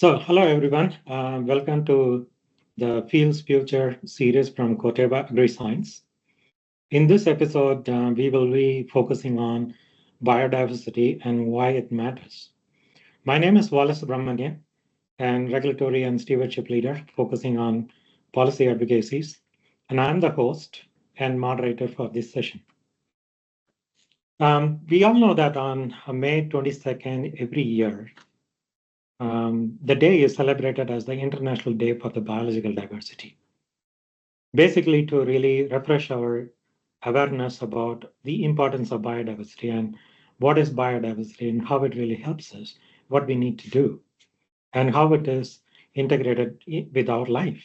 So, hello everyone. Welcome to the Fields Future series from Corteva Agriscience. In this episode, we will be focusing on biodiversity and why it matters. My name is Valasubramanian, and regulatory and stewardship leader focusing on policy advocacies, and I'm the host and moderator for this session. We all know that on May 22nd every year, the day is celebrated as the International Day for the Biological Diversity. Basically, to really refresh our awareness about the importance of biodiversity and what is biodiversity and how it really helps us, what we need to do, and how it is integrated with our life.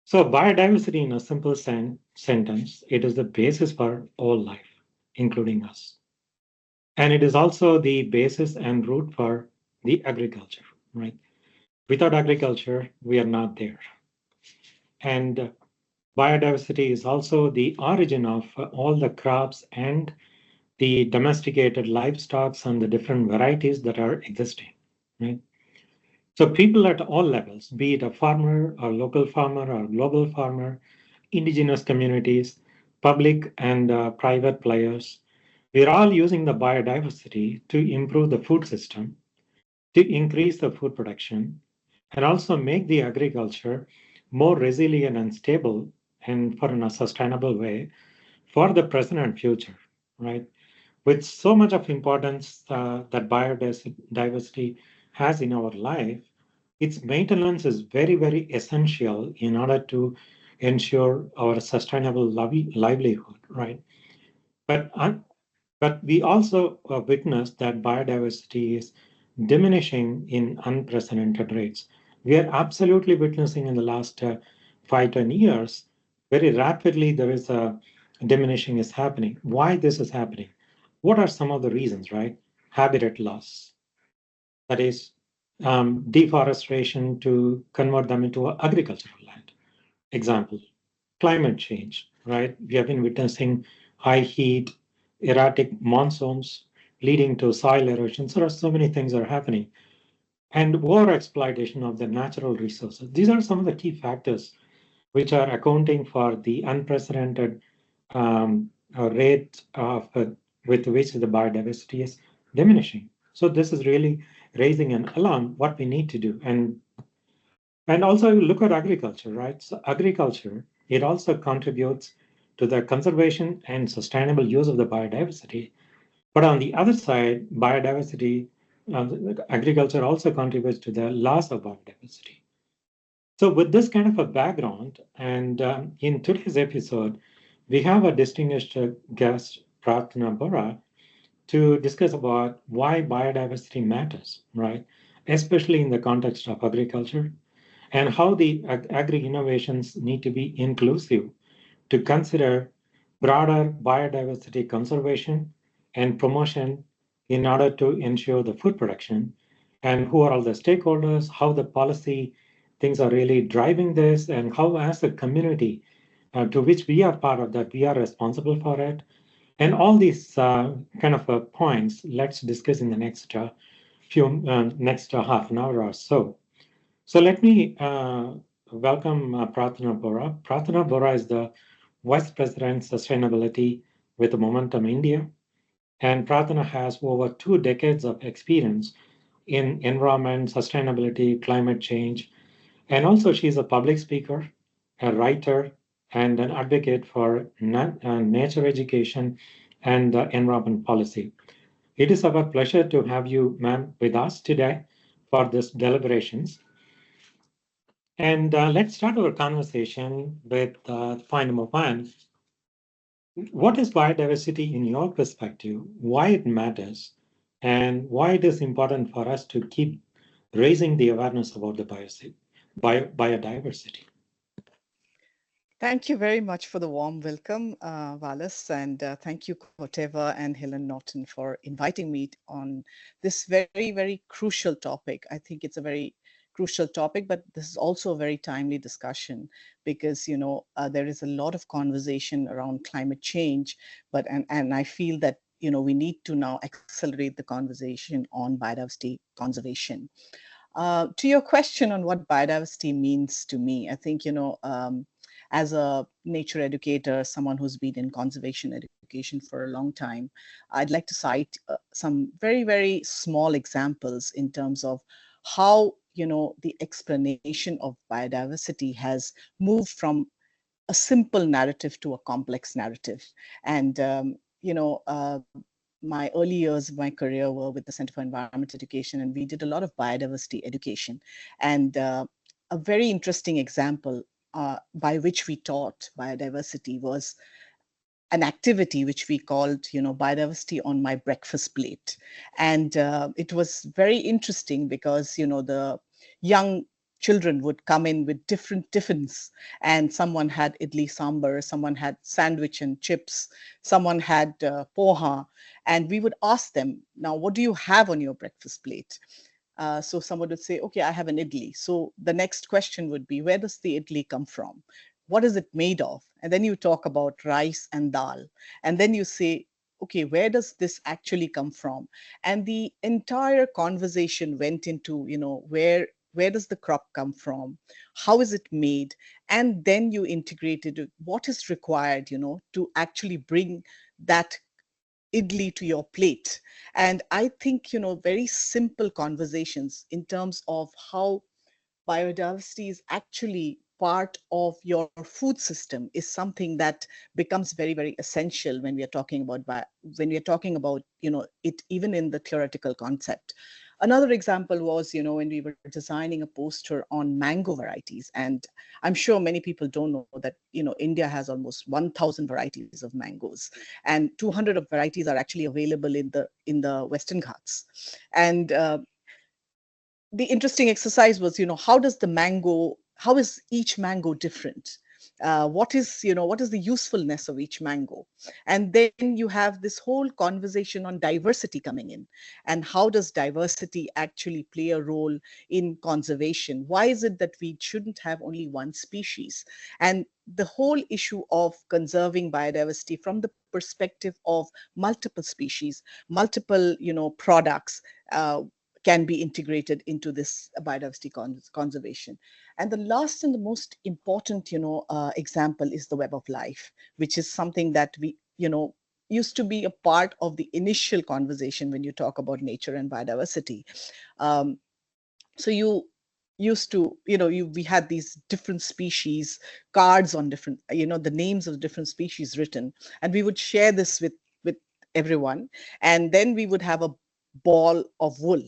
So, biodiversity, in a simple sentence, it is the basis for all life, including us. And it is also the basis and root for the agriculture, right? Without agriculture, we are not there. And biodiversity is also the origin of all the crops and the domesticated livestock and the different varieties that are existing, right? So people at all levels, be it a farmer or local farmer or global farmer, indigenous communities, public and private players, we're all using the biodiversity to improve the food system, to increase the food production, and also make the agriculture more resilient and stable and for in a sustainable way for the present and future, right? With so much of importance that biodiversity has in our life, its maintenance is very, very essential in order to ensure our sustainable livelihood, right? But but we also witness that biodiversity is diminishing in unprecedented rates. We are absolutely witnessing in the last 5-10 years, very rapidly there is a diminishing is happening. Why this is happening? What are some of the reasons, right? Habitat loss, that is deforestation to convert them into agricultural land. Example, climate change, right? We have been witnessing high heat, erratic monsoons leading to soil erosion. So there are so many things that are happening. And over exploitation of the natural resources. These are some of the key factors which are accounting for the unprecedented rate of with which the biodiversity is diminishing. So this is really raising an alarm what we need to do. And also look at agriculture, right? So agriculture, it also contributes to the conservation and sustainable use of the biodiversity. But on the other side, biodiversity, agriculture also contributes to the loss of biodiversity. So with this kind of a background, and in today's episode, we have a distinguished guest, Prarthana Borah, to discuss about why biodiversity matters, right? Especially in the context of agriculture, and how the agri-innovations need to be inclusive to consider broader biodiversity conservation and promotion in order to ensure the food production, and who are all the stakeholders, how the policy things are really driving this, and how as a community to which we are part of that, we are responsible for it. And all these kind of points, let's discuss in the next next half an hour or so. So let me welcome Prarthana Borah. Prarthana Borah is the Vice President Sustainability with Momentum India. And Prarthana has over 2 decades of experience in environment, sustainability, climate change. And also she's a public speaker, a writer, and an advocate for nature education and environment policy. It is our pleasure to have you, ma'am, with us today for this deliberations. And let's start our conversation with point number one. What is biodiversity in your perspective? Why it matters? And why it is important for us to keep raising the awareness about the biodiversity? Thank you very much for the warm welcome, Wallace, and thank you, Corteva and Helen Norton, for inviting me on this very, very crucial topic. I think it's a very crucial topic, but this is also a very timely discussion because, there is a lot of conversation around climate change, and I feel that, we need to now accelerate the conversation on biodiversity conservation. To your question on what biodiversity means to me, I think, as a nature educator, someone who's been in conservation education for a long time, I'd like to cite some very, very small examples in terms of how, the explanation of biodiversity has moved from a simple narrative to a complex narrative. And, my early years of my career were with the Center for Environment Education, and we did a lot of biodiversity education. And a very interesting example by which we taught biodiversity was an activity which we called, biodiversity on my breakfast plate. And it was very interesting because, the young children would come in with different tiffins, and someone had idli sambar, someone had sandwich and chips, someone had poha, and we would ask them, now, what do you have on your breakfast plate? So someone would say, okay, I have an idli. So the next question would be, where does the idli come from? What is it made of? And then you talk about rice and dal. And then you say, okay, where does this actually come from? And the entire conversation went into, where does the crop come from? How is it made? And then you integrated what is required, to actually bring that idli to your plate. And I think, very simple conversations in terms of how biodiversity is actually part of your food system is something that becomes very, very essential when we are talking about it, even in the theoretical concept. Another example was, when we were designing a poster on mango varieties. And I'm sure many people don't know that, India has almost 1,000 varieties of mangoes, and 200 of varieties are actually available in the Western Ghats. And the interesting exercise was, how is each mango different? What is the usefulness of each mango? And then you have this whole conversation on diversity coming in, and how does diversity actually play a role in conservation? Why is it that we shouldn't have only one species? And the whole issue of conserving biodiversity from the perspective of multiple species, multiple products, can be integrated into this biodiversity conservation. And the last and the most important, example is the web of life, which is something that we, used to be a part of the initial conversation when you talk about nature and biodiversity. So you used to, we had these different species cards on different, the names of different species written, and we would share this with everyone. And then we would have a ball of wool,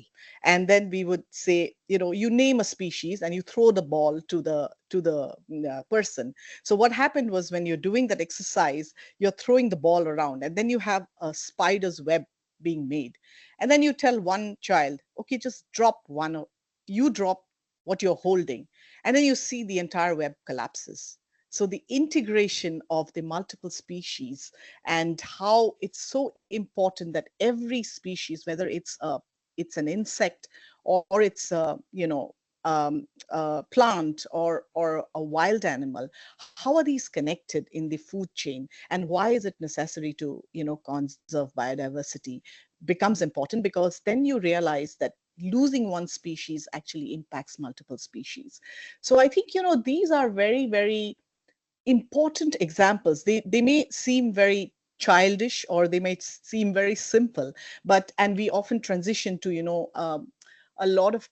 and then we would say, you name a species and you throw the ball to the person. So what happened was, when you're doing that exercise, you're throwing the ball around, and then you have a spider's web being made. And then you tell one child, okay, just drop one, you drop what you're holding, and then you see the entire web collapses. So the integration of the multiple species, and how it's so important that every species, whether it's an insect, or it's a plant, or a wild animal, how are these connected in the food chain, and why is it necessary to conserve biodiversity, becomes important, because then you realize that losing one species actually impacts multiple species. So I think these are very, very important examples. They may seem very childish, or they may seem very simple, and we often transition to a lot of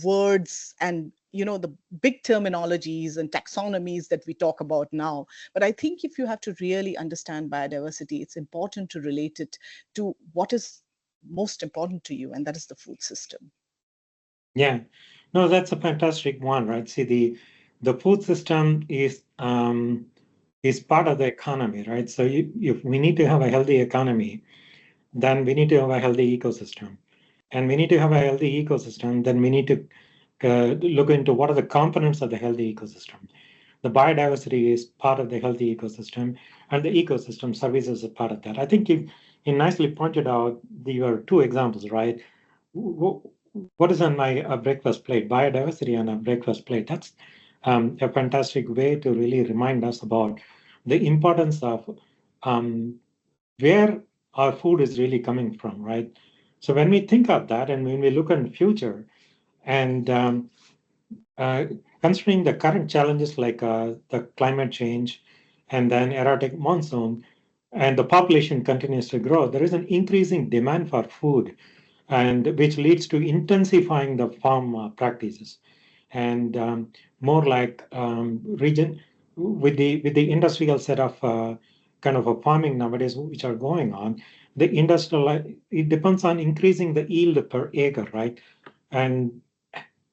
words, and the big terminologies and taxonomies that we talk about now. But I think if you have to really understand biodiversity, it's important to relate it to what is most important to you, and that is the food system. Yeah, no, that's a fantastic one, right? See, the food system is part of the economy, right? So if we need to have a healthy economy, then we need to have a healthy ecosystem. And we need to have a healthy ecosystem, then we need to look into what are the components of the healthy ecosystem. The biodiversity is part of the healthy ecosystem, and the ecosystem services are part of that. I think you nicely pointed out your two examples, right? What is on my breakfast plate? Biodiversity on a breakfast plate. That's a fantastic way to really remind us about the importance of where our food is really coming from, right? So when we think of that, and when we look in the future, And uh, considering the current challenges like the climate change and then erratic monsoon, and the population continues to grow, there is an increasing demand for food, and which leads to intensifying the farm practices and more like region with the industrial set of kind of a farming nowadays which are going on. The industrial it depends on increasing the yield per acre, right? And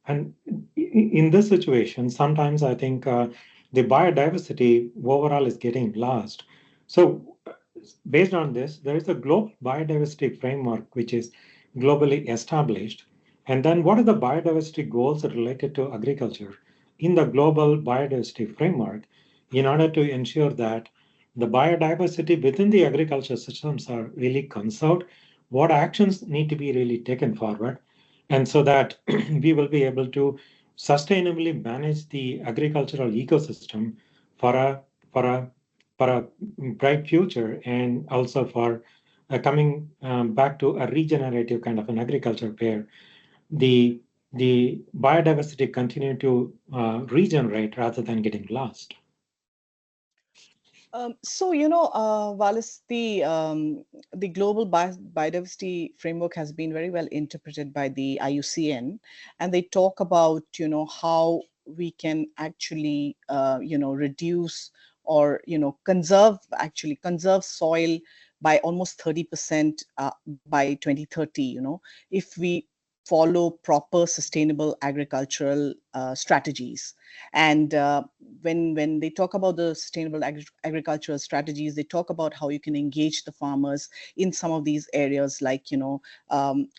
and in this situation, sometimes I think the biodiversity overall is getting lost. So, based on this, there is a global biodiversity framework which is globally established. And then, what are the biodiversity goals related to agriculture in the global biodiversity framework in order to ensure that the biodiversity within the agriculture systems are really conserved? What actions need to be really taken forward? And so that we will be able to sustainably manage the agricultural ecosystem for a for a for a bright future, and also for coming back to a regenerative kind of an agriculture where the the biodiversity continue to regenerate rather than getting lost. Wallace, the global biodiversity framework has been very well interpreted by the IUCN, and they talk about, how we can actually, reduce or, conserve soil by almost 30% by 2030, if we follow proper sustainable agricultural strategies. And when they talk about the sustainable agricultural strategies, they talk about how you can engage the farmers in some of these areas, like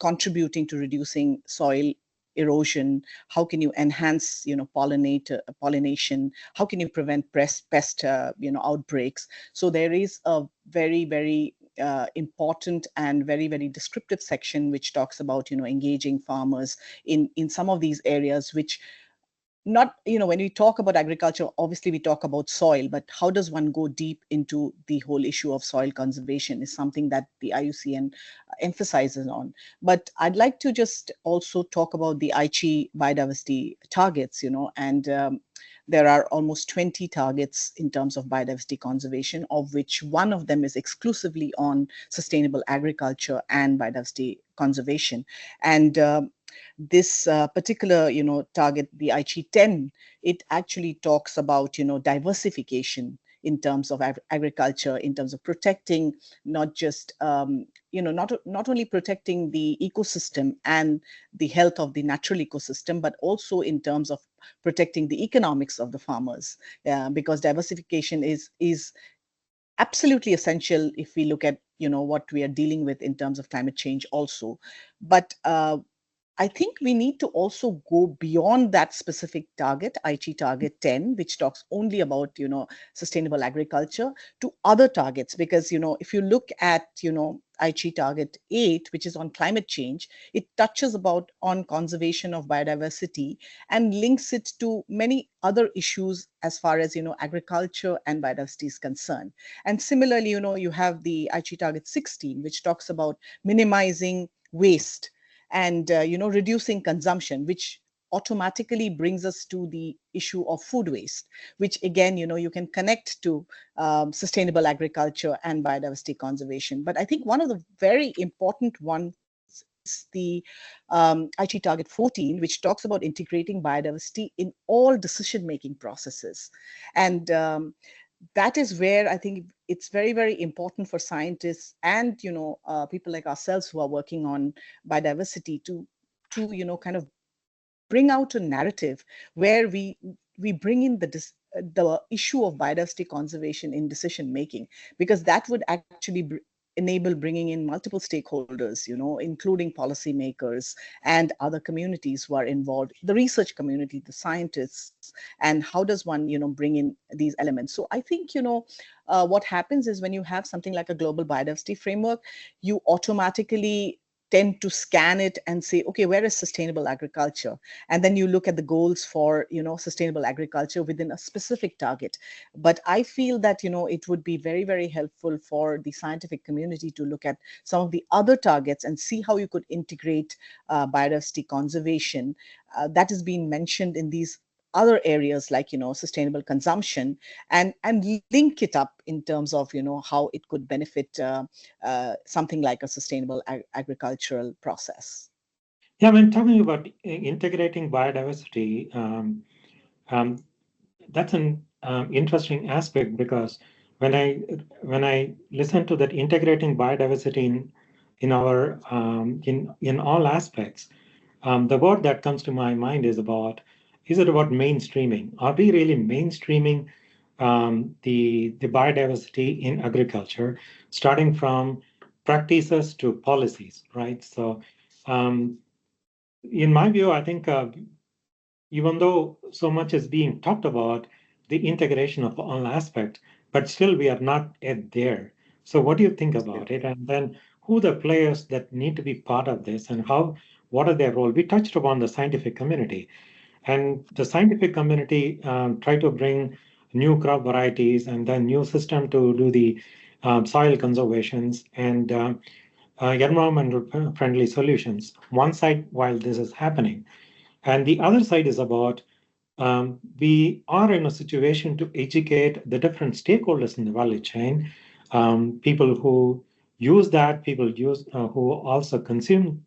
contributing to reducing soil erosion. How can you enhance pollination? How can you prevent pest outbreaks? So there is a very important and very descriptive section which talks about engaging farmers in some of these areas, which not, when we talk about agriculture, obviously we talk about soil, but how does one go deep into the whole issue of soil conservation is something that the IUCN emphasizes on. But I'd like to just also talk about the Aichi biodiversity targets, and there are almost 20 targets in terms of biodiversity conservation, of which one of them is exclusively on sustainable agriculture and biodiversity conservation. And this particular, target, the Aichi 10, it actually talks about, diversification in terms of agriculture, in terms of protecting not just, not only protecting the ecosystem and the health of the natural ecosystem, but also in terms of protecting the economics of the farmers, because diversification is absolutely essential if we look at what we are dealing with in terms of climate change also. But I think we need to also go beyond that specific target, Aichi target 10, which talks only about, sustainable agriculture, to other targets. Because, if you look at, Aichi target 8, which is on climate change, it touches about on conservation of biodiversity and links it to many other issues as far as, agriculture and biodiversity is concerned. And similarly, you have the Aichi target 16, which talks about minimizing waste and reducing consumption, which automatically brings us to the issue of food waste, which again, you can connect to sustainable agriculture and biodiversity conservation. But I think one of the very important ones is the Aichi target 14, which talks about integrating biodiversity in all decision-making processes. And that is where I think it's very important for scientists and people like ourselves who are working on biodiversity to kind of bring out a narrative where we bring in the issue of biodiversity conservation in decision making, because that would actually enable bringing in multiple stakeholders, including policymakers and other communities who are involved, the research community, the scientists, and how does one, bring in these elements. So I think, what happens is when you have something like a global biodiversity framework, you automatically tend to scan it and say, okay, where is sustainable agriculture? And then you look at the goals for, sustainable agriculture within a specific target. But I feel that, it would be very, very helpful for the scientific community to look at some of the other targets and see how you could integrate biodiversity conservation that is being mentioned in these other areas like sustainable consumption, and link it up in terms of how it could benefit something like a sustainable agricultural process. Yeah, when talking about integrating biodiversity, that's an interesting aspect, because when I listen to that integrating biodiversity in our in all aspects, the word that comes to my mind is it about mainstreaming? Are we really mainstreaming the biodiversity in agriculture, starting from practices to policies, right? So, um, in my view, I think even though so much is being talked about the integration of all aspects, but still we are not yet there. So, what do you think about it? And then, who the players that need to be part of this, and what are their role? We touched upon the scientific community, and the scientific community try to bring new crop varieties and then new system to do the soil conservations and environmental friendly solutions. One side while this is happening, and the other side is about we are in a situation to educate the different stakeholders in the value chain, people who use that, people use who also consume,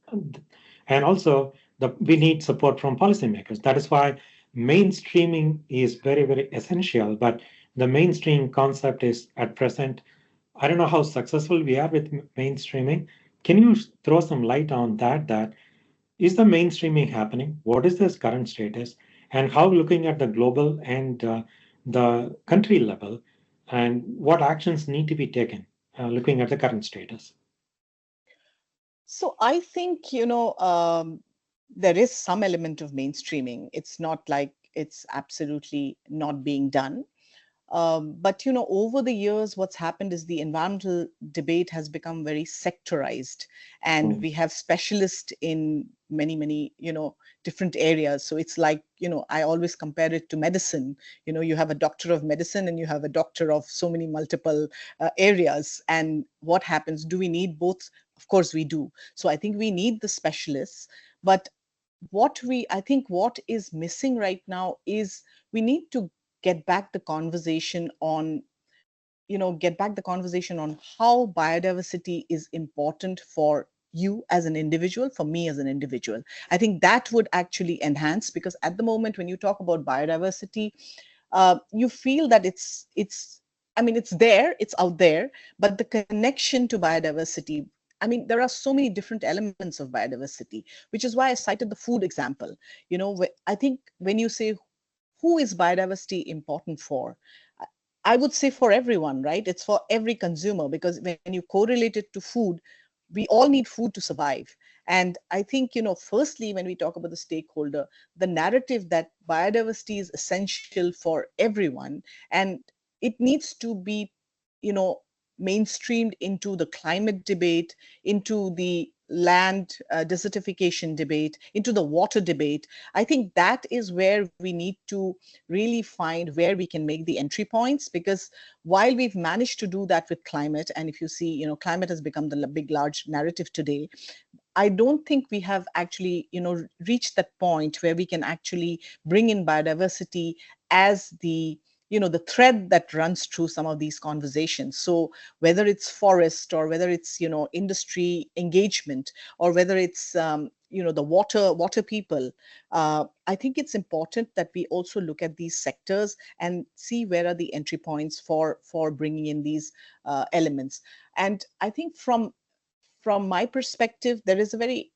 and also we need support from policymakers. That is why mainstreaming is very, very essential. But the mainstream concept is at present, I don't know how successful we are with mainstreaming. Can you throw some light on that? That is the mainstreaming happening? What is this current status? And how, looking at the global and the country level, and what actions need to be taken, looking at the current status? So I think, there is some element of mainstreaming. It's not like it's absolutely not being done. But over the years, what's happened is the environmental debate has become very sectorized, and we have specialists in many, many, different areas. So it's like, I always compare it to medicine. You have a doctor of medicine and you have a doctor of so many multiple areas. And what happens? Do we need both? Of course we do. So I think we need the specialists, but I think what is missing right now is we need to get back the conversation on how biodiversity is important for you as an individual, for me as an individual. I think that would actually enhance, because at the moment when you talk about biodiversity, you feel that it's there, it's out there, but the connection to biodiversity, there are so many different elements of biodiversity, which is why I cited the food example. I think when you say who is biodiversity important for, I would say for everyone, right? It's for every consumer, because when you correlate it to food, we all need food to survive. And I think, firstly, when we talk about the stakeholder, the narrative that biodiversity is essential for everyone, and it needs to be, you know, mainstreamed into the climate debate, into the land desertification debate, into the water debate. I think that is where we need to really find where we can make the entry points, because while we've managed to do that with climate, and if you see, climate has become the big large narrative today, I don't think we have actually, reached that point where we can actually bring in biodiversity as the thread that runs through some of these conversations. So whether it's forest, or whether it's, industry engagement, or whether it's, the water people, I think it's important that we also look at these sectors and see where are the entry points for bringing in these elements. And I think from my perspective, there is a very,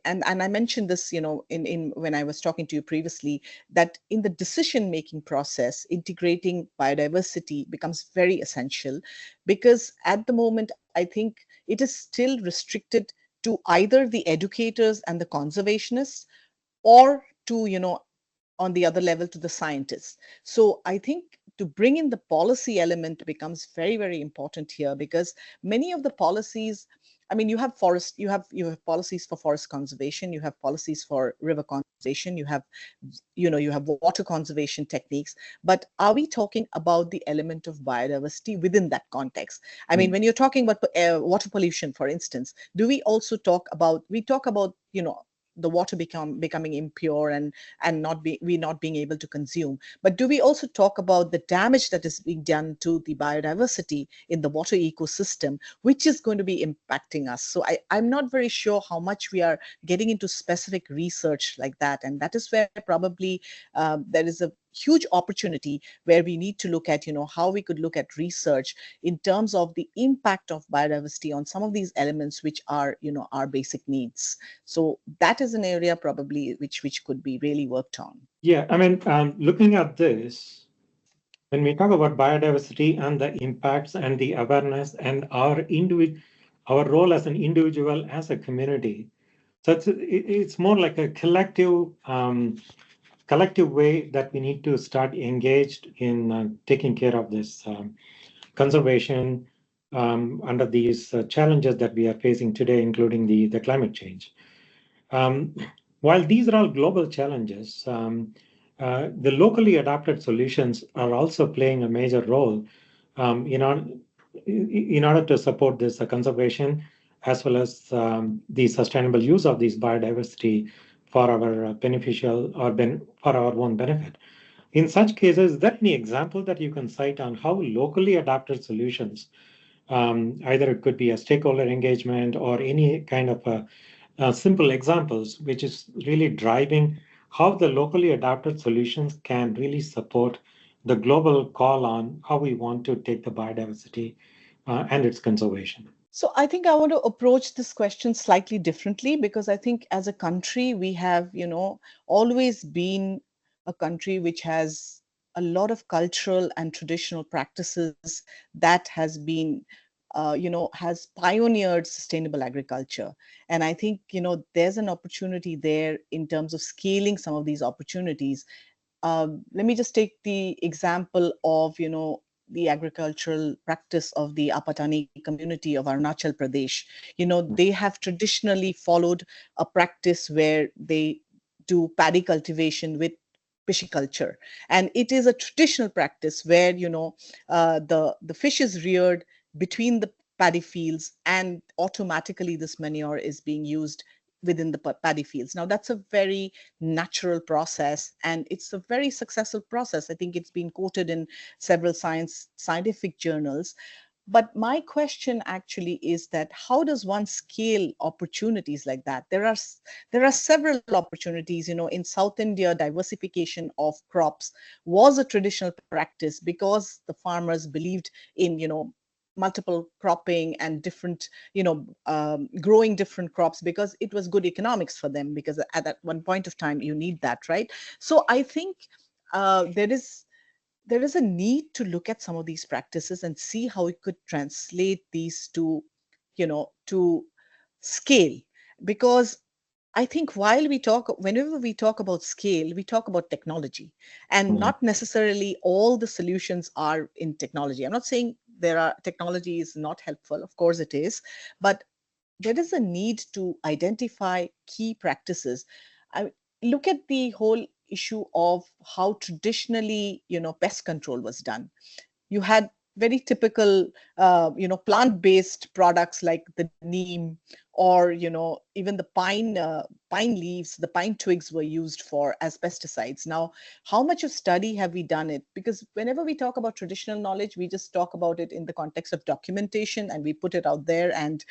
and I mentioned this, in when I was talking to you previously, that in the decision making process, integrating biodiversity becomes very essential, because at the moment, I think it is still restricted to either the educators and the conservationists, or to, on the other level, to the scientists. So I think to bring in the policy element becomes very, very important here, because many of the policies I mean, you have forest, you have policies for forest conservation, you have policies for river conservation, you have, you have water conservation techniques. But are we talking about the element of biodiversity within that context? I mean, when you're talking about water pollution, for instance, do we also talk about, the water becoming impure and not being able to consume, but do we also talk about the damage that is being done to the biodiversity in the water ecosystem, which is going to be impacting us? So I'm not very sure how much we are getting into specific research like that, and that is where probably there is a huge opportunity where we need to look at, how we could look at research in terms of the impact of biodiversity on some of these elements, which are, our basic needs. So that is an area probably which could be really worked on. Yeah, I mean, looking at this, when we talk about biodiversity and the impacts and the awareness and our role as an individual, as a community, so it's more like a collective way that we need to start engaged in taking care of this conservation under these challenges that we are facing today, including the climate change. While these are all global challenges, the locally adapted solutions are also playing a major role in order to support this conservation as well as the sustainable use of these biodiversity for our beneficial or for our own benefit. In such cases, is there any example that you can cite on how locally adapted solutions, either it could be a stakeholder engagement or any kind of simple examples, which is really driving how the locally adapted solutions can really support the global call on how we want to take the biodiversity and its conservation? So I think I want to approach this question slightly differently, because I think as a country, we have, always been a country which has a lot of cultural and traditional practices that has been, has pioneered sustainable agriculture. And I think, there's an opportunity there in terms of scaling some of these opportunities. Let me just take the example of, the agricultural practice of the Apatani community of Arunachal Pradesh. They have traditionally followed a practice where they do paddy cultivation with pisciculture, and it is a traditional practice where, the fish is reared between the paddy fields, and automatically this manure is being used within the paddy fields. Now, that's a very natural process, and it's a very successful process. I think it's been quoted in several scientific journals. But my question actually is that how does one scale opportunities like that? There are several opportunities. In South India, diversification of crops was a traditional practice because the farmers believed in, multiple cropping and different, growing different crops, because it was good economics for them, because at that one point of time you need that, right? So I think there is a need to look at some of these practices and see how we could translate these to scale. Because I think whenever we talk about scale, we talk about technology, and not necessarily all the solutions are in technology. I'm not saying technology is not helpful. Of course it is, but there is a need to identify key practices. I look at the whole issue of how traditionally, pest control was done. You had very typical, plant-based products like the neem, or even the pine leaves, the pine twigs were used for as pesticides. Now, how much of study have we done it? Because whenever we talk about traditional knowledge, we just talk about it in the context of documentation, and we put it out there, and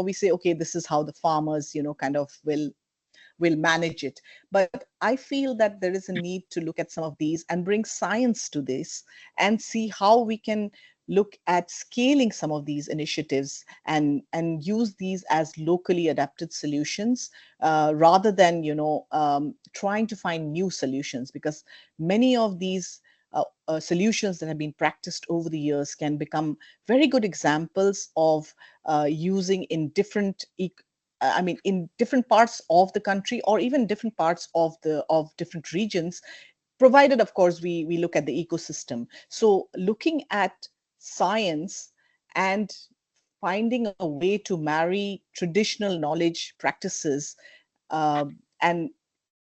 we say, okay, this is how the farmers, kind of will manage it. But I feel that there is a need to look at some of these and bring science to this, and see how we can look at scaling some of these initiatives, and use these as locally adapted solutions, rather than trying to find new solutions, because many of these solutions that have been practiced over the years can become very good examples of using in in different parts of the country, or even different parts of different regions, provided, of course, we look at the ecosystem. So looking at science and finding a way to marry traditional knowledge practices and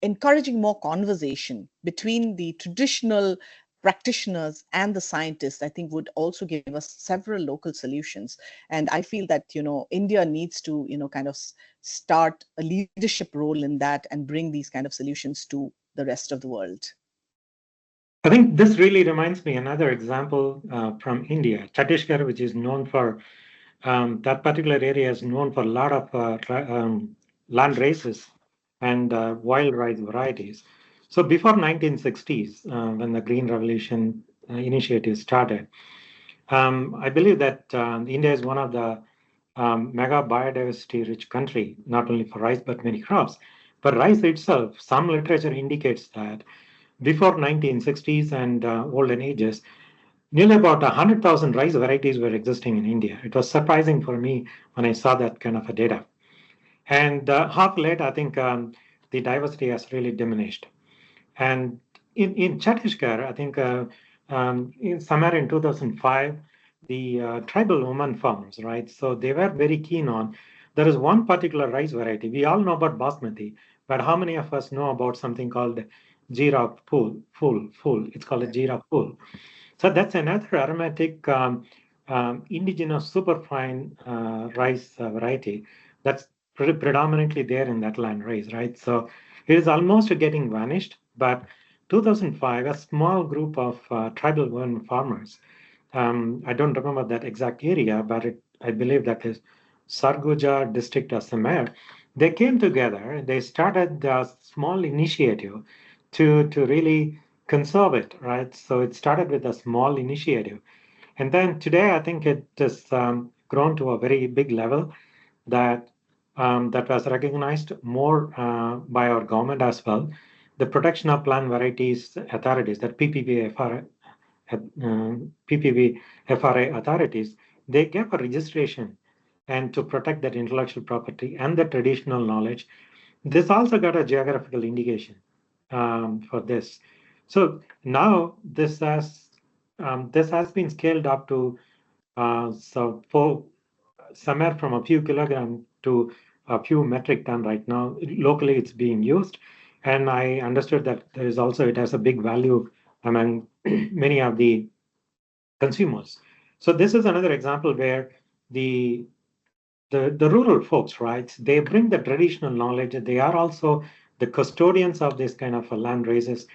encouraging more conversation between the traditional practitioners and the scientists, I think would also give us several local solutions. And I feel that, India needs to, kind of start a leadership role in that and bring these kind of solutions to the rest of the world. I think this really reminds me another example from India, Chhattisgarh, which is known for that particular area is known for a lot of land races and wild rice varieties. So before 1960s, when the Green Revolution initiative started, I believe that India is one of the mega biodiversity-rich country, not only for rice but many crops. But rice itself, some literature indicates that before 1960s and olden ages, nearly about 100,000 rice varieties were existing in India. It was surprising for me when I saw that kind of a data. And half late, I think the diversity has really diminished. And in Chhattisgarh, I think somewhere in 2005, the tribal women farmers, right? So they were very keen on. There is one particular rice variety. We all know about basmati, but how many of us know about something called Jeera full? It's called a Jeera full. So that's another aromatic indigenous superfine rice variety that's predominantly there in that land race, right? So it is almost getting vanished. But 2005, a small group of tribal women farmers, I don't remember that exact area, but I believe that is Sarguja district of Samer. They came together. They started a small initiative to really conserve it, right? So it started with a small initiative. And then today, I think it has grown to a very big level that that was recognized more by our government as well. The Protection of Plant Varieties Authorities, that PPVFRA authorities, they gave a registration and to protect that intellectual property and the traditional knowledge. This also got a geographical indication for this. So now this has been scaled up to so for somewhere from a few kilogram to a few metric ton right now. Locally, it's being used, and I understood that there is also it has a big value among many of the consumers. So this is another example where the the rural folks, right? They bring the traditional knowledge. They are also the custodians of this kind of land races,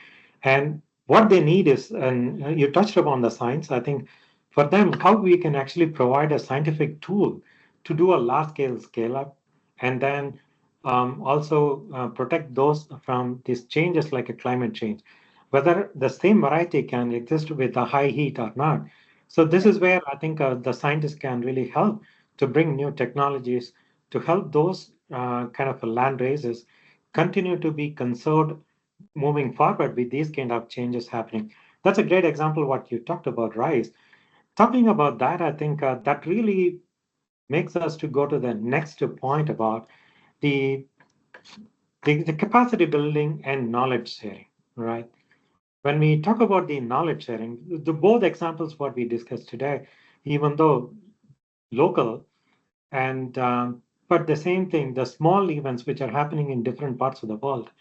and what they need is, and you touched upon the science. I think for them, how we can actually provide a scientific tool to do a large scale up, and then also protect those from these changes like a climate change, whether the same variety can exist with a high heat or not. So this is where I think the scientists can really help to bring new technologies to help those kind of land races continue to be conserved moving forward with these kind of changes happening. That's a great example what you talked about rice. Talking about that, I think that really makes us to go to the next point about the, the capacity building and knowledge sharing, right? When we talk about the knowledge sharing, the both examples what we discussed today, even though local, and but the same thing, the small events which are happening in different parts of the world,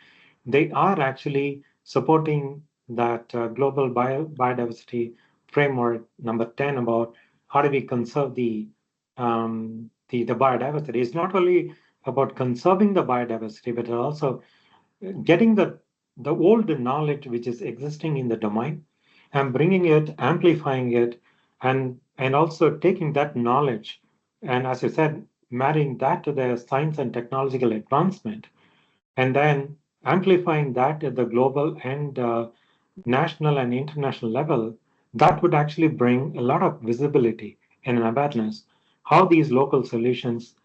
they are actually supporting that global biodiversity framework number 10 about how do we conserve the biodiversity. It's not only about conserving the biodiversity, but also getting the old knowledge which is existing in the domain and bringing it, amplifying it, and also taking that knowledge and, as you said, marrying that to the science and technological advancement, and then amplifying that at the global and national and international level. That would actually bring a lot of visibility and awareness how these local solutions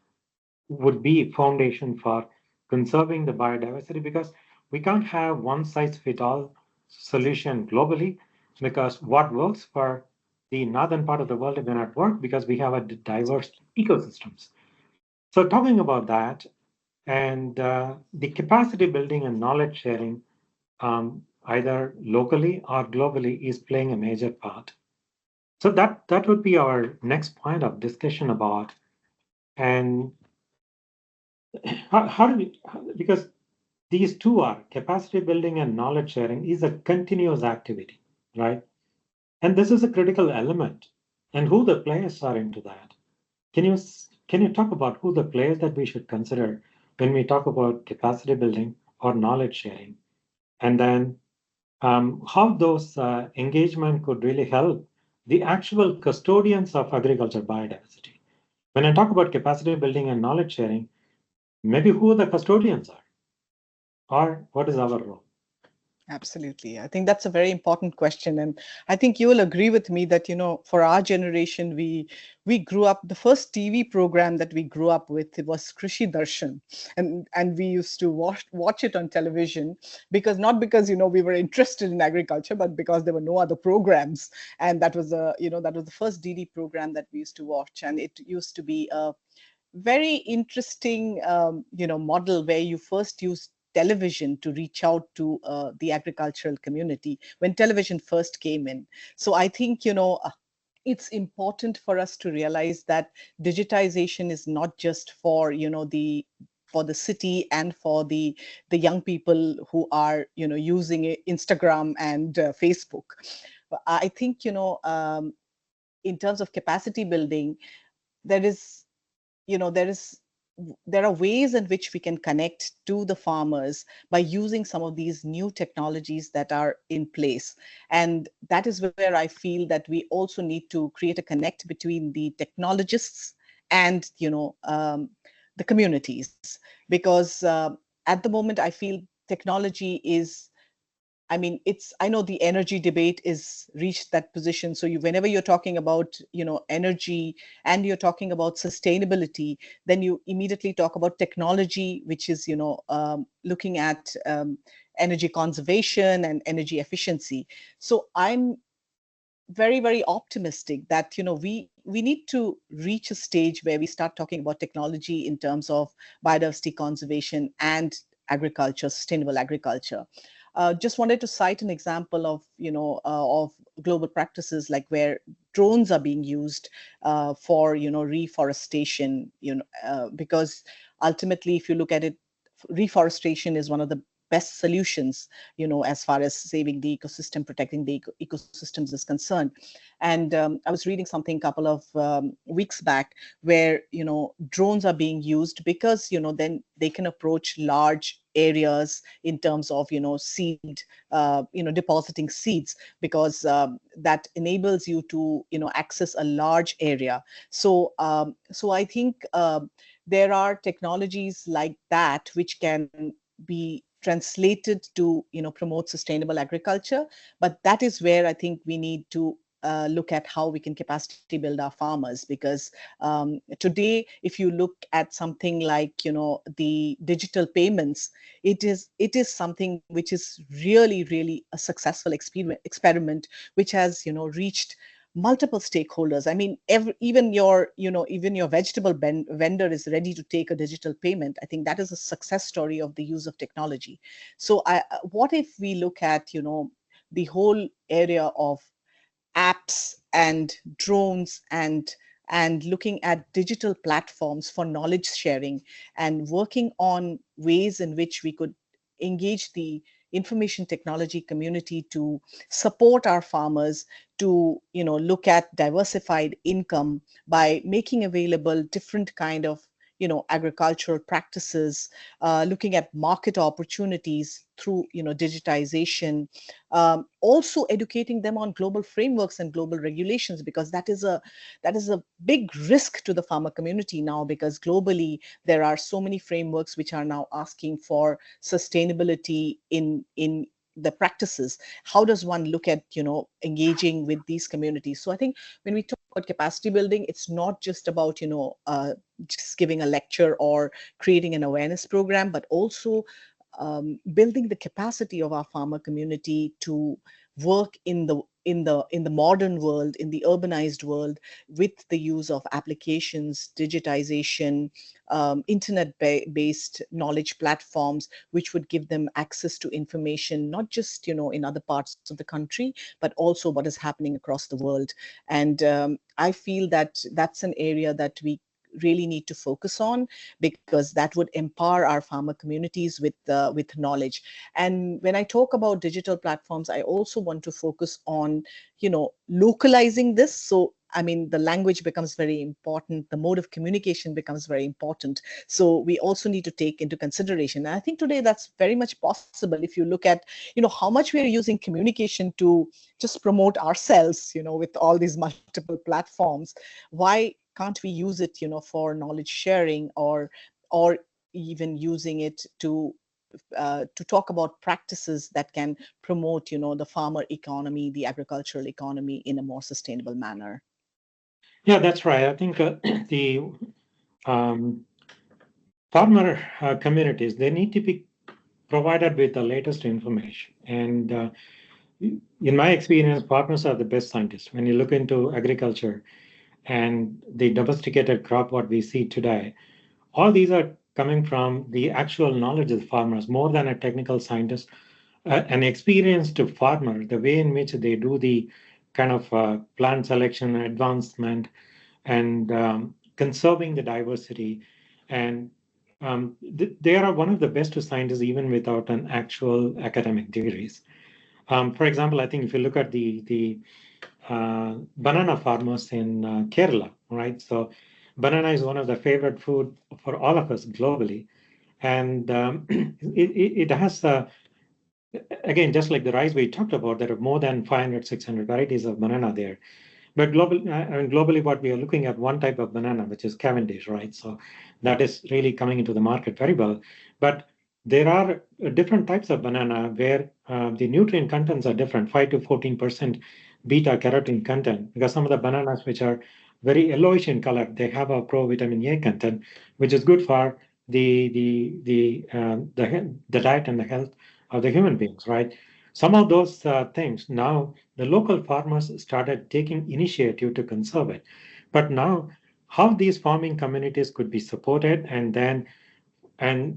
would be foundation for conserving the biodiversity, because we can't have one size fit all solution globally, because what works for the northern part of the world may not work because we have a diverse ecosystems. So talking about that and the capacity building and knowledge sharing, either locally or globally, is playing a major part. So that would be our next point of discussion about, and how do we, because these two are capacity building and knowledge sharing is a continuous activity, right? And this is a critical element, and who the players are into that. Can you talk about who the players that we should consider when we talk about capacity building or knowledge sharing, and then how those engagement could really help the actual custodians of agriculture biodiversity? When I talk about capacity building and knowledge sharing, maybe who the custodians are, or what is our role? Absolutely. I think that's a very important question. And I think you will agree with me that, for our generation, we grew up, the first TV program that we grew up with, it was Krishi Darshan. And we used to watch it on television because not because, we were interested in agriculture, but because there were no other programs. And that was the first DD program that we used to watch. And it used to be a very interesting model where you first use television to reach out to the agricultural community when television first came in. So I think it's important for us to realize that digitization is not just for the city and for the young people who are using Instagram and Facebook. But I think in terms of capacity building, there is there is there are ways in which we can connect to the farmers by using some of these new technologies that are in place. And that is where I feel that we also need to create a connect between the technologists and the communities, because at the moment I feel technology is, I know the energy debate is reached that position. So whenever you're talking about, energy and you're talking about sustainability, then you immediately talk about technology, which is, looking at energy conservation and energy efficiency. So I'm very, very optimistic that, we need to reach a stage where we start talking about technology in terms of biodiversity conservation and agriculture, sustainable agriculture. Just wanted to cite an example of of global practices, like where drones are being used for reforestation. Because ultimately, if you look at it, reforestation is one of the best solutions as far as saving the ecosystem, protecting the ecosystems is concerned. And I was reading something a couple of weeks back where drones are being used because then they can approach large areas in terms of seed, depositing seeds, because that enables you to access a large area. So I think there are technologies like that which can be translated to promote sustainable agriculture. But that is where I think we need to look at how we can capacity build our farmers, because today, if you look at something like the digital payments, it is something which is really, really a successful experiment which has reached multiple stakeholders. I mean, even your vegetable vendor is ready to take a digital payment. I think that is a success story of the use of technology. So what if we look at the whole area of apps and drones and looking at digital platforms for knowledge sharing, and working on ways in which we could engage the information technology community to support our farmers to look at diversified income by making available different kind of agricultural practices, looking at market opportunities through digitization, also educating them on global frameworks and global regulations, because that is a big risk to the farmer community now, because globally there are so many frameworks which are now asking for sustainability in the practices. How does one look at engaging with these communities? So I think when we talk about capacity building, it's not just about just giving a lecture or creating an awareness program, but also building the capacity of our farmer community to work in the modern world, in the urbanized world, with the use of applications, digitization, internet-based knowledge platforms, which would give them access to information, not just in other parts of the country, but also what is happening across the world. And I feel that that's an area that we really need to focus on, because that would empower our farmer communities with knowledge. And when I talk about digital platforms, I also want to focus on localizing this. So I mean, the language becomes very important, the mode of communication becomes very important. So we also need to take into consideration, and I think today that's very much possible. If you look at how much we are using communication to just promote ourselves, with all these multiple platforms, why can't we use it for knowledge sharing, or even using it to talk about practices that can promote the farmer economy, the agricultural economy, in a more sustainable manner? Yeah, that's right. I think the um, farmer communities, they need to be provided with the latest information. And in my experience, farmers are the best scientists. When you look into agriculture and the domesticated crop, what we see today, all these are coming from the actual knowledge of the farmers, more than a technical scientist. An experienced farmer, the way in which they do the kind of plant selection, advancement, and conserving the diversity. And they are one of the best scientists, even without an actual academic degrees. For example, I think if you look at the banana farmers in Kerala, right? So banana is one of the favorite food for all of us globally. And it has, again, just like the rice we talked about, there are more than 500, 600 varieties of banana there. But globally, what we are looking at one type of banana, which is Cavendish, right? So that is really coming into the market very well. But there are different types of banana where the nutrient contents are different, 5 to 14% beta carotene content, because some of the bananas which are very yellowish in color, they have a provitamin A content, which is good for the diet and the health of the human beings, right? Some of those things now the local farmers started taking initiative to conserve it. But now, how these farming communities could be supported, and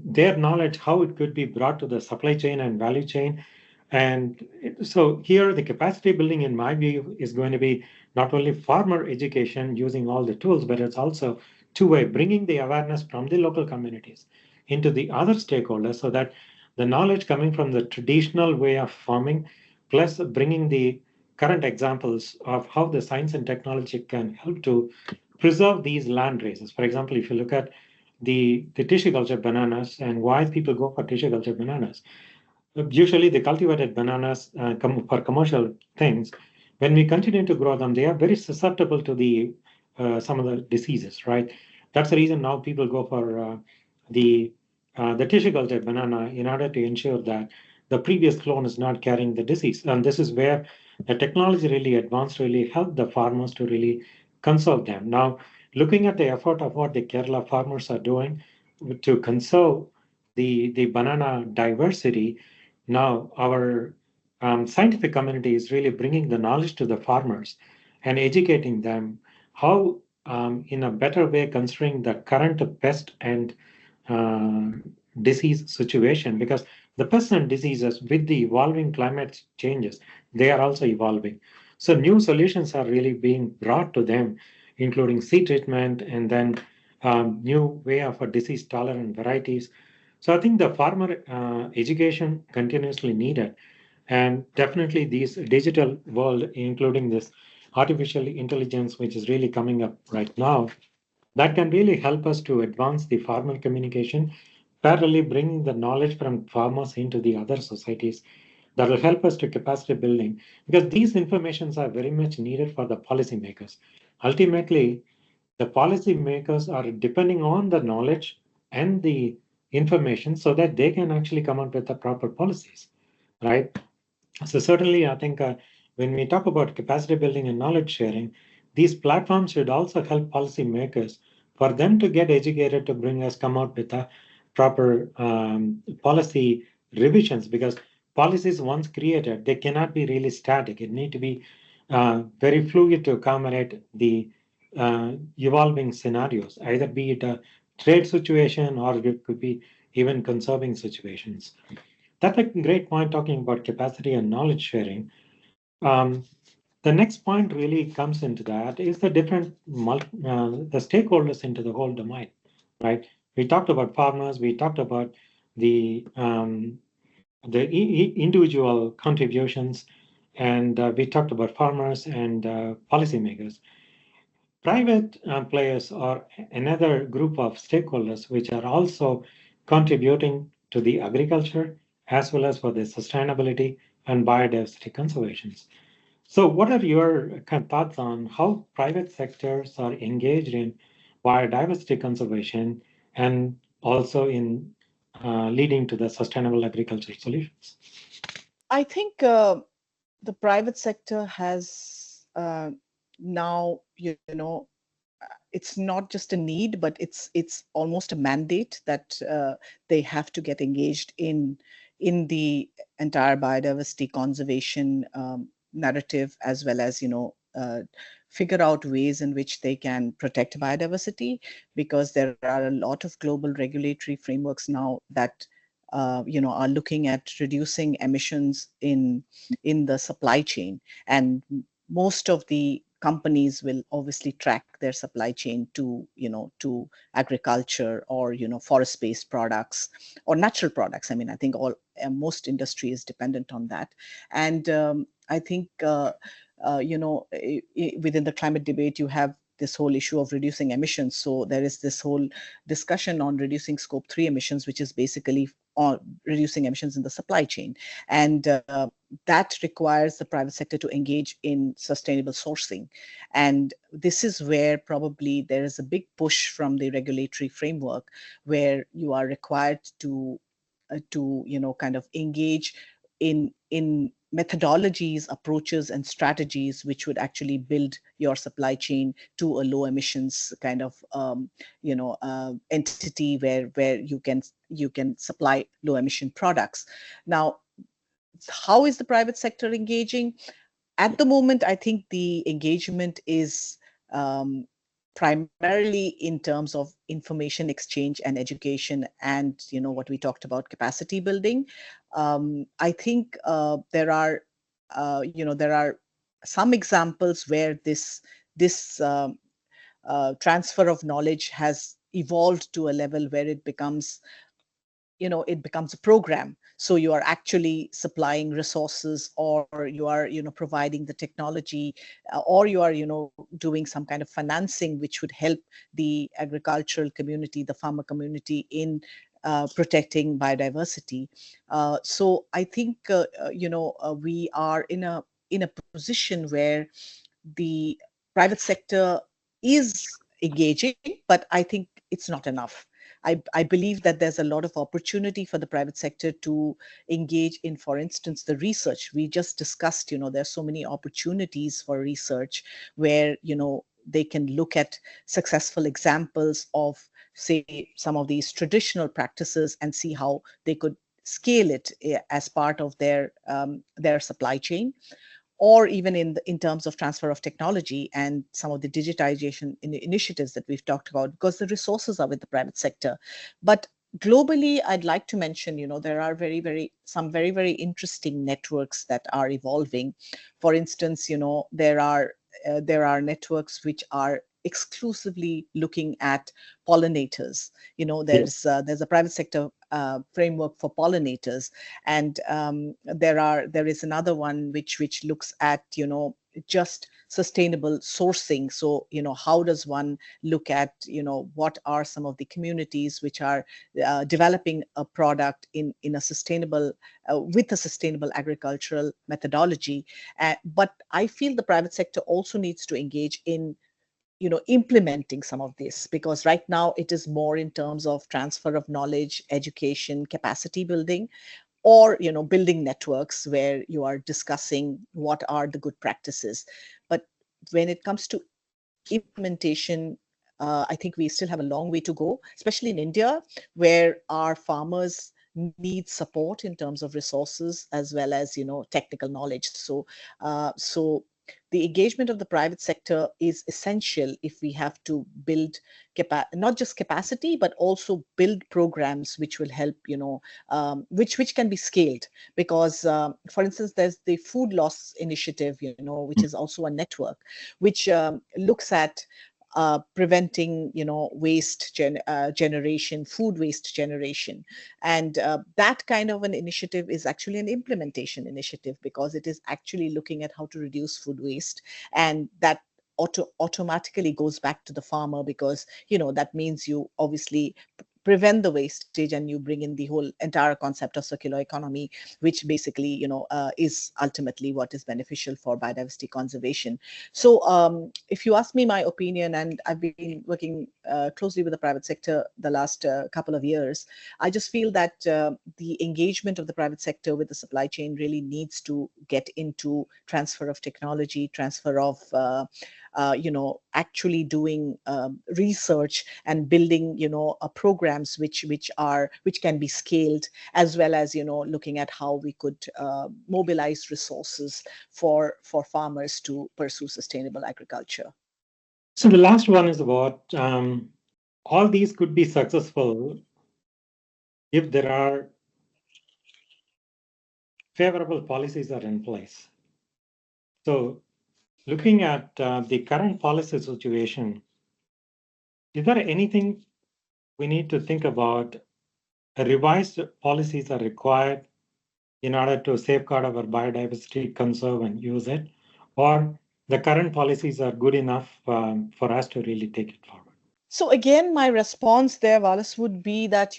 their knowledge, how it could be brought to the supply chain and value chain. And so here, the capacity building, in my view, is going to be not only farmer education using all the tools, but it's also two-way, bringing the awareness from the local communities into the other stakeholders, so that the knowledge coming from the traditional way of farming, plus bringing the current examples of how the science and technology can help to preserve these land races. For example, if you look at the tissue culture bananas and why people go for tissue culture bananas. Usually, the cultivated bananas for commercial things, when we continue to grow them, they are very susceptible to the some of the diseases, right? That's the reason now people go for the tissue culture banana in order to ensure that the previous clone is not carrying the disease. And this is where the technology really advanced, really helped the farmers to really conserve them. Now, looking at the effort of what the Kerala farmers are doing to conserve the banana diversity, now our scientific community is really bringing the knowledge to the farmers and educating them how, in a better way, considering the current pest and uh, disease situation, because the pests and diseases with the evolving climate changes, they are also evolving. So new solutions are really being brought to them, including seed treatment and then new way of a disease tolerant varieties. So I think the farmer education continuously needed, and definitely these digital world, including this artificial intelligence, which is really coming up right now, that can really help us to advance the farmer communication, parallelly bringing the knowledge from farmers into the other societies. That will help us to capacity building, because these informations are very much needed for the policymakers. Ultimately, the policymakers are depending on the knowledge and the information so that they can actually come up with the proper policies, right? So certainly, I think when we talk about capacity building and knowledge sharing, these platforms should also help policymakers for them to get educated to bring us come out with a proper policy revisions, because policies once created, they cannot be really static. It need to be very fluid to accommodate the evolving scenarios, either be it a trade situation or it could be even conserving situations. That's a great point talking about capacity and knowledge sharing. Um, the next point really comes into that is the different the stakeholders into the whole domain, right? We talked about farmers, we talked about the individual contributions, and we talked about farmers and policymakers. Private players are another group of stakeholders which are also contributing to the agriculture as well as for the sustainability and biodiversity conservations. So, what are your kind of thoughts on how private sectors are engaged in biodiversity conservation and also in leading to the sustainable agricultural solutions? I think the private sector has now, it's not just a need, but it's almost a mandate that they have to get engaged in the entire biodiversity conservation narrative, as well as figure out ways in which they can protect biodiversity, because there are a lot of global regulatory frameworks now that are looking at reducing emissions in the supply chain, and most of the companies will obviously track their supply chain to agriculture or forest-based products or natural products. I mean, I think all most industry is dependent on that, and I think within the climate debate you have this whole issue of reducing emissions. So there is this whole discussion on reducing scope 3 emissions, which is basically on reducing emissions in the supply chain, and that requires the private sector to engage in sustainable sourcing. And this is where probably there is a big push from the regulatory framework, where you are required to kind of engage in methodologies, approaches, and strategies which would actually build your supply chain to a low emissions kind of entity where you can supply low emission products. Now, how is the private sector engaging? At the moment, I think the engagement is primarily in terms of information exchange and education, and what we talked about, capacity building. I think there are some examples where this transfer of knowledge has evolved to a level where it becomes a program. So you are actually supplying resources, or you are providing the technology, or you are doing some kind of financing which would help the agricultural community, the farmer community, in protecting biodiversity. So I think we are in a position where the private sector is engaging, but I think it's not enough. I believe that there's a lot of opportunity for the private sector to engage in, for instance, the research. We just discussed, there's so many opportunities for research where, they can look at successful examples of, say, some of these traditional practices and see how they could scale it as part of their supply chain, or even in terms of transfer of technology and some of the digitization initiatives that we've talked about, because the resources are with the private sector. But globally, I'd like to mention, there are some very interesting networks that are evolving. For instance, there are networks which are exclusively looking at pollinators. Yes. There's a private sector framework for pollinators, and there is another one which looks at just sustainable sourcing. So how does one look at what are some of the communities which are developing a product in a sustainable with a sustainable agricultural methodology. But I feel the private sector also needs to engage in implementing some of this, because right now it is more in terms of transfer of knowledge, education, capacity building, or building networks where you are discussing what are the good practices. But when it comes to implementation, I think we still have a long way to go, especially in India, where our farmers need support in terms of resources as well as technical knowledge. So the engagement of the private sector is essential if we have to build not just capacity, but also build programs which will help, which can be scaled. Because, for instance, there's the food loss initiative, which is also a network which looks at preventing, waste generation, food waste generation. And that kind of an initiative is actually an implementation initiative, because it is actually looking at how to reduce food waste. And that automatically goes back to the farmer, because, that means you obviously prevent the wastage, and you bring in the whole entire concept of circular economy, which basically, is ultimately what is beneficial for biodiversity conservation. So if you ask me my opinion, and I've been working closely with the private sector the last couple of years, I just feel that the engagement of the private sector with the supply chain really needs to get into transfer of technology, transfer of actually doing research and building, programs which can be scaled, as well as, looking at how we could mobilize resources for farmers to pursue sustainable agriculture. So the last one is about all these could be successful if there are favorable policies are in place. So looking at the current policy situation, is there anything we need to think about? Revised policies are required in order to safeguard our biodiversity, conserve and use it, or the current policies are good enough for us to really take it forward? So again, my response there, Wallace, would be that,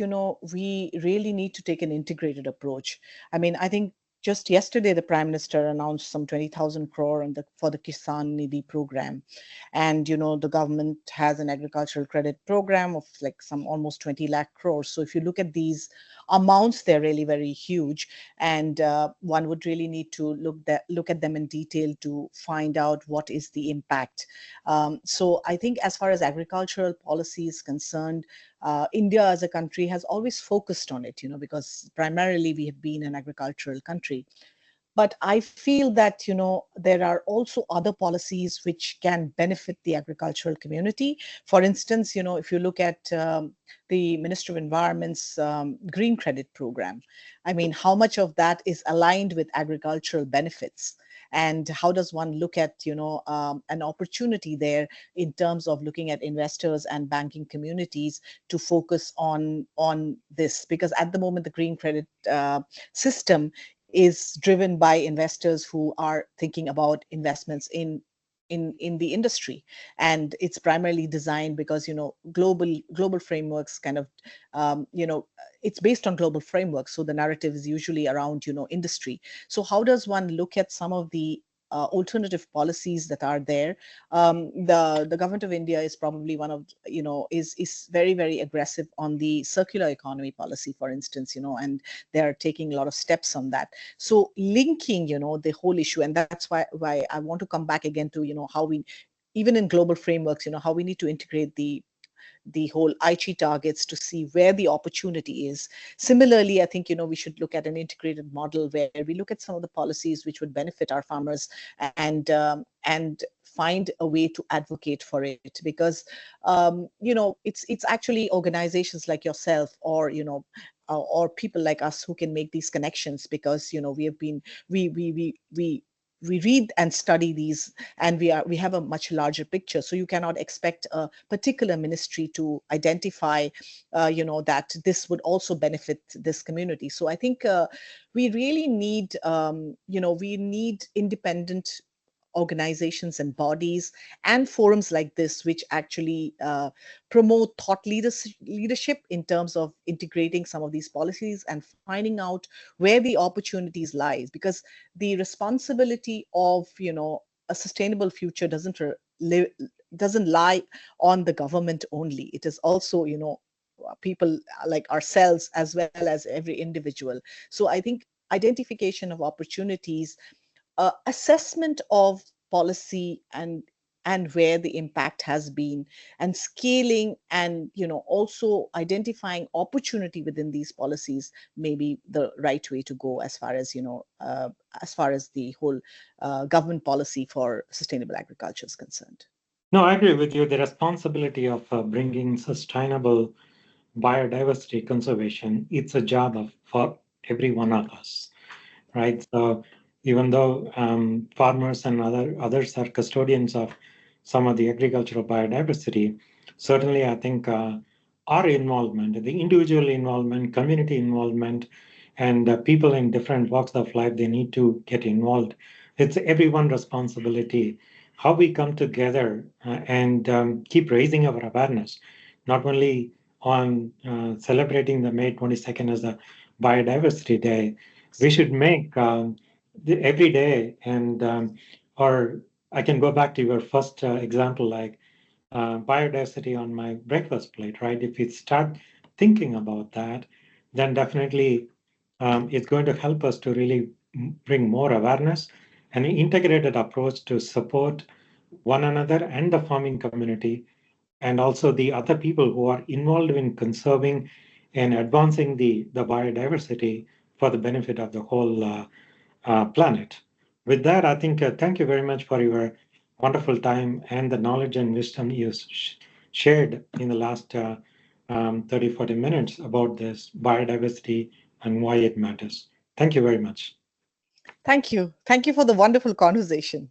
we really need to take an integrated approach. I mean, I think just yesterday, the Prime Minister announced some 20,000 crore for the Kisan Nidhi program. And, the government has an agricultural credit program of like some almost 20 lakh crores. So if you look at these amounts, they're really very huge. And one would really need to look at them in detail to find out what is the impact. So I think as far as agricultural policy is concerned, India as a country has always focused on it, because primarily we have been an agricultural country. But I feel that, there are also other policies which can benefit the agricultural community. For instance, if you look at the Minister of Environment's Green Credit Program, I mean, how much of that is aligned with agricultural benefits? And how does one look at, an opportunity there in terms of looking at investors and banking communities to focus on this? Because at the moment, the green credit system is driven by investors who are thinking about investments in the industry, and it's primarily designed because global frameworks kind of it's based on global frameworks, so the narrative is usually around industry. So how does one look at some of the alternative policies that are there? The government of India is probably one of is very, very aggressive on the circular economy policy, for instance, and they are taking a lot of steps on that. So linking the whole issue, and that's why I want to come back again to how we, even in global frameworks, how we need to integrate the whole Aichi targets to see where the opportunity is. Similarly, I think, we should look at an integrated model where we look at some of the policies which would benefit our farmers, and find a way to advocate for it. Because, it's actually organizations like yourself, or people like us who can make these connections, because, we have been, we read and study these, and we have a much larger picture. So you cannot expect a particular ministry to identify that this would also benefit this community. So I think we really need we need independent organizations and bodies and forums like this, which actually promote thought leadership in terms of integrating some of these policies and finding out where the opportunities lies. Because the responsibility of a sustainable future doesn't lie on the government only. It is also people like ourselves, as well as every individual. So I think identification of opportunities, assessment of policy, and and where the impact has been, and scaling and also identifying opportunity within these policies may be the right way to go as far as as far as the whole government policy for sustainable agriculture is concerned. No, I agree with you. The responsibility of bringing sustainable biodiversity conservation, it's a job for every one of us, right? So even though farmers and others are custodians of some of the agricultural biodiversity, certainly I think our involvement, the individual involvement, community involvement, and people in different walks of life, they need to get involved. It's everyone's responsibility how we come together and keep raising our awareness, not only on celebrating the May 22nd as a Biodiversity Day. We should make every day, and or I can go back to your first example, like biodiversity on my breakfast plate, right? If we start thinking about that, then definitely it's going to help us to really bring more awareness and an integrated approach to support one another and the farming community, and also the other people who are involved in conserving and advancing the biodiversity for the benefit of the whole planet. With that, I think thank you very much for your wonderful time and the knowledge and wisdom you shared in the last 30, 40 minutes about this biodiversity and why it matters. Thank you very much. Thank you for the wonderful conversation.